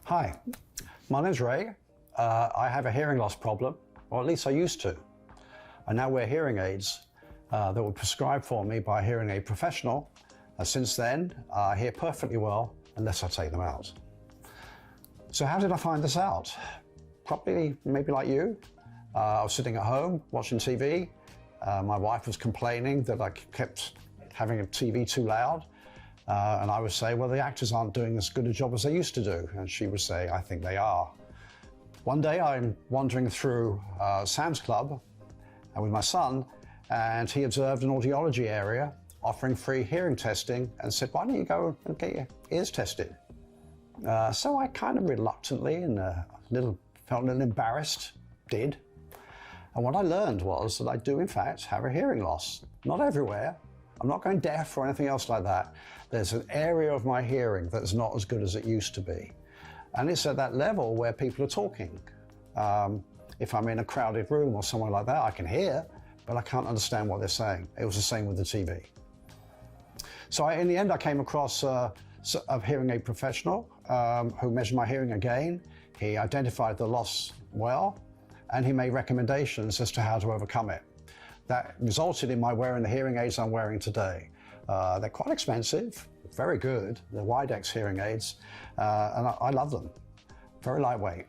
Hi, my name's Ray. I have a hearing loss problem, or at least I used to. I now wear hearing aids that were prescribed for me by a hearing aid professional. Since then, I hear perfectly well unless I take them out. So how did I find this out? Probably maybe like you. I was sitting at home watching TV. My wife was complaining that I kept having a TV too loud. And I would say, well, the actors aren't doing as good a job as they used to do. And she would say, I think they are. One day I'm wandering through Sam's Club with my son, and he observed an audiology area offering free hearing testing and said, why don't you go and get your ears tested? So I kind of reluctantly and felt a little embarrassed, did. And what I learned was that I do in fact have a hearing loss. Not everywhere. I'm not going deaf or anything else like that. There's an area of my hearing that's not as good as it used to be. And it's at that level where people are talking. If I'm in a crowded room or somewhere like that, I can hear, but I can't understand what they're saying. It was the same with the TV. So in the end, I came across a hearing aid professional who measured my hearing again. He identified the loss well, and he made recommendations as to how to overcome it. That resulted in my wearing the hearing aids I'm wearing today. They're quite expensive, very good. They're Widex hearing aids, and I love them. Very lightweight.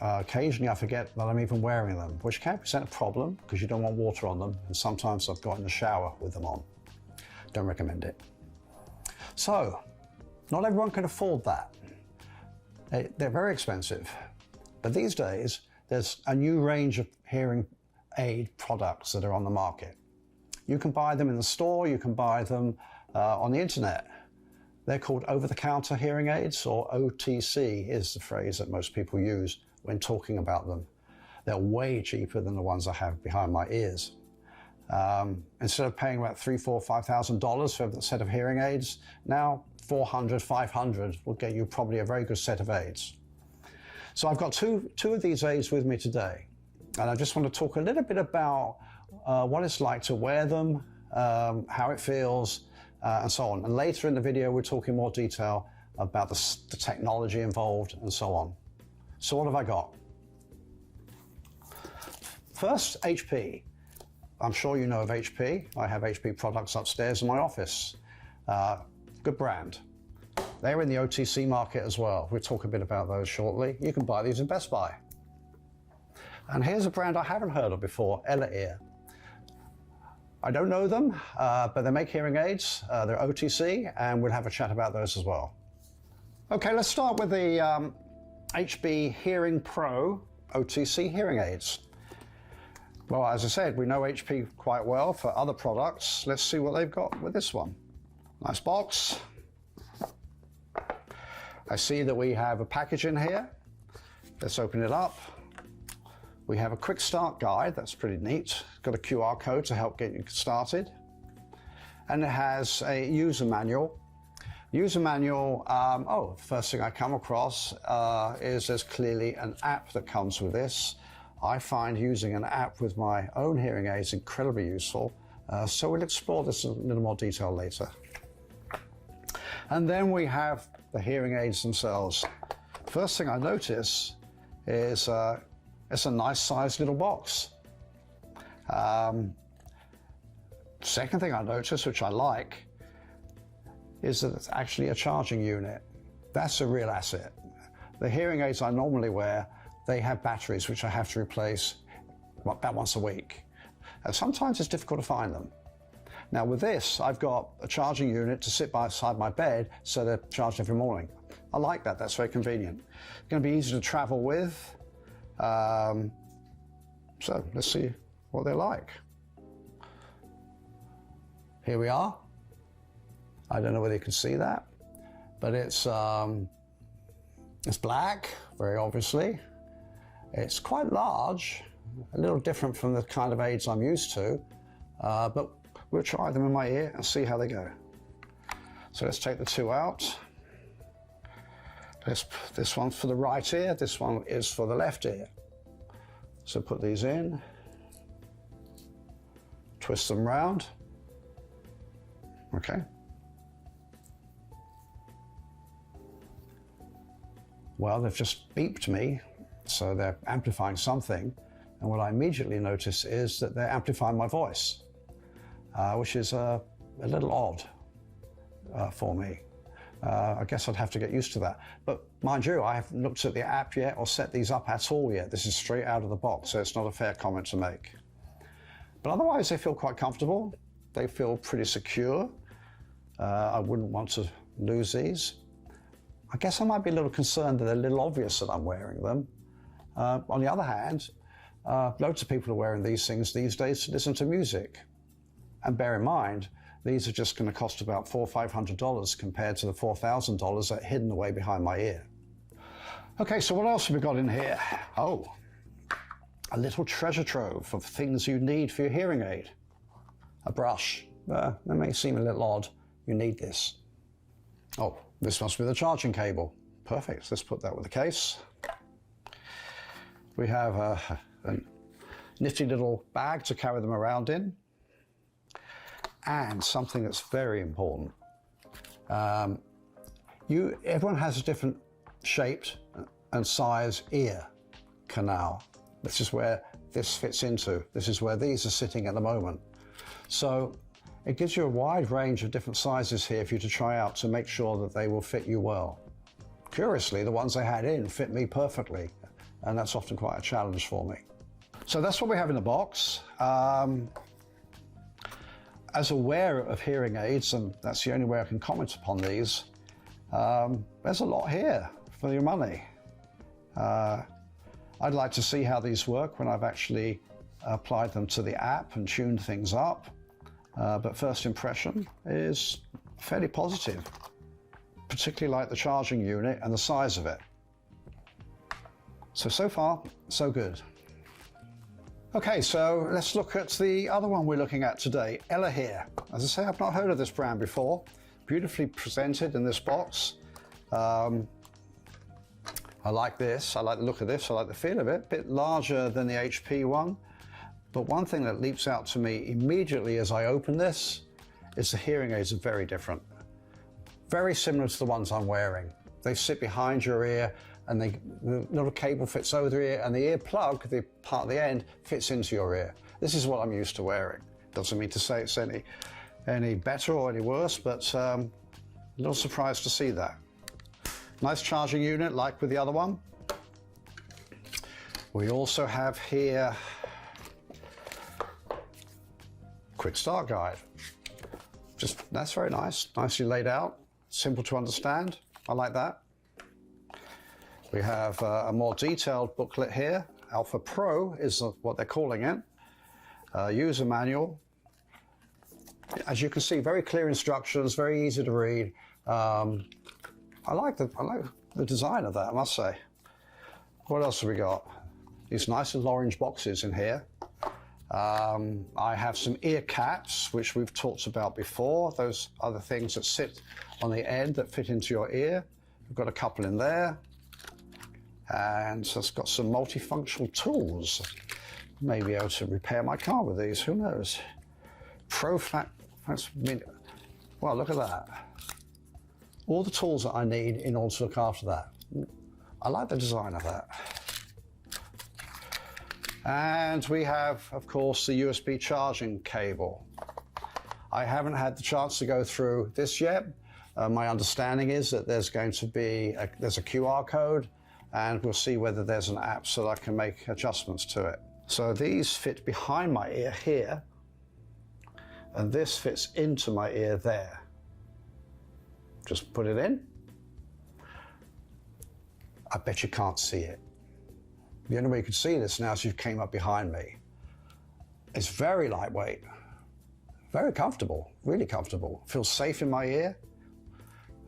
Occasionally I forget that I'm even wearing them, which can present a problem because you don't want water on them, and sometimes I've got in the shower with them on. Don't recommend it. So, not everyone can afford that. They're very expensive. But these days, there's a new range of hearing aid products that are on the market. You can buy them in the store, you can buy them on the internet. They're called over-the-counter hearing aids, or OTC is the phrase that most people use when talking about them. They're way cheaper than the ones I have behind my ears. Instead of paying about $3,000, $4,000, $5,000 for a set of hearing aids, now $400, $500 will get you probably a very good set of aids. So I've got two of these aids with me today. And I just want to talk a little bit about what it's like to wear them, how it feels, and so on. And later in the video, we're talking more detail about the technology involved and so on. So what have I got? First, HP. I'm sure you know of HP. I have HP products upstairs in my office. Good brand. They're in the OTC market as well. We'll talk a bit about those shortly. You can buy these in Best Buy. And here's a brand I haven't heard of before, Ear. I don't know them, but they make hearing aids. They're OTC, and we'll have a chat about those as well. Okay, let's start with the HB Hearing Pro OTC hearing aids. Well, as I said, we know HP quite well for other products. Let's see what they've got with this one. Nice box. I see that we have a package in here. Let's open it up. We have a quick start guide, that's pretty neat. It's got a QR code to help get you started. And it has a user manual. User manual, first thing I come across is there's clearly an app that comes with this. I find using an app with my own hearing aids incredibly useful, so we'll explore this in a little more detail later. And then we have the hearing aids themselves. First thing I notice is it's a nice sized little box. Second thing I notice, which I like, is that it's actually a charging unit. That's a real asset. The hearing aids I normally wear, they have batteries which I have to replace about once a week. And sometimes it's difficult to find them. Now with this, I've got a charging unit to sit beside my bed, so they're charged every morning. I like that, that's very convenient. It's going to be easy to travel with. So let's see what they're like. Here we are. I don't know whether you can see that, but it's black, very obviously. It's quite large, a little different from the kind of aids I'm used to, but we'll try them in my ear and see how they go. So let's take the two out. This one's for the right ear, this one is for the left ear. So put these in, twist them round. Okay. Well, they've just beeped me, so they're amplifying something. And what I immediately notice is that they're amplifying my voice, which is a little odd for me. I guess I'd have to get used to that. But mind you, I haven't looked at the app yet or set these up at all yet. This is straight out of the box, so it's not a fair comment to make. But otherwise, they feel quite comfortable. They feel pretty secure. I wouldn't want to lose these. I guess I might be a little concerned that they're a little obvious that I'm wearing them. On the other hand, loads of people are wearing these things these days to listen to music. And bear in mind, these are just going to cost about $400 or $500 compared to the $4,000 that are hidden away behind my ear. Okay, so what else have we got in here? Oh, a little treasure trove of things you need for your hearing aid. A brush. That may seem a little odd. You need this. Oh, this must be the charging cable. Perfect. Let's put that with the case. We have a nifty little bag to carry them around in. And something that's very important. Everyone has a different shaped and size ear canal. This is where this fits into. This is where these are sitting at the moment. So it gives you a wide range of different sizes here for you to try out to make sure that they will fit you well. Curiously, the ones I had in fit me perfectly, and that's often quite a challenge for me. So that's what we have in the box. As a wearer of hearing aids, and that's the only way I can comment upon these, there's a lot here for your money. I'd like to see how these work when I've actually applied them to the app and tuned things up. But first impression is fairly positive, particularly like the charging unit and the size of it. So far, so good. Okay, so let's look at the other one we're looking at today, Ella here. As I say, I've not heard of this brand before. Beautifully presented in this box. I like this, I like the look of this, I like the feel of it. A bit larger than the HP one. But one thing that leaps out to me immediately as I open this is the hearing aids are very different. Very similar to the ones I'm wearing. They sit behind your ear and the little cable fits over the ear and the ear plug, the part at the end, fits into your ear. This is what I'm used to wearing. Doesn't mean to say it's any better or any worse, but a little surprised to see that. Nice charging unit like with the other one. We also have here quick start guide. That's very nice, nicely laid out, simple to understand. I like that. We have a more detailed booklet here. Alpha Pro is what they're calling it. User manual. As you can see, very clear instructions, very easy to read. I like the design of that, I must say. What else have we got? These nice little orange boxes in here. I have some ear caps, which we've talked about before. Those are the things that sit on the end that fit into your ear. We've got a couple in there. And so it's got some multifunctional tools. Maybe able to repair my car with these, who knows? Well, look at that. All the tools that I need in order to look after that. I like the design of that. And we have, of course, the USB charging cable. I haven't had the chance to go through this yet. My understanding is that there's going to be there's a QR code, and we'll see whether there's an app so that I can make adjustments to it. So these fit behind my ear here, and this fits into my ear there. Just put it in. I bet you can't see it. The only way you could see this now is you came up behind me. It's very lightweight, very comfortable, really comfortable. Feels safe in my ear.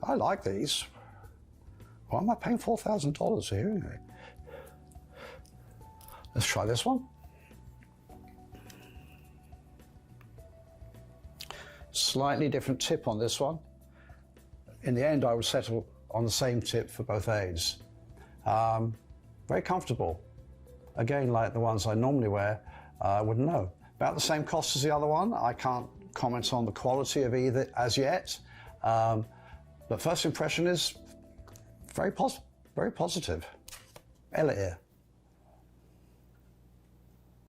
I like these. Why am I paying $4,000 for hearing aid? Let's try this one. Slightly different tip on this one. In the end, I would settle on the same tip for both aids. Very comfortable. Again, like the ones I normally wear, I wouldn't know. About the same cost as the other one. I can't comment on the quality of either as yet. But first impression is very very positive. Ella ear.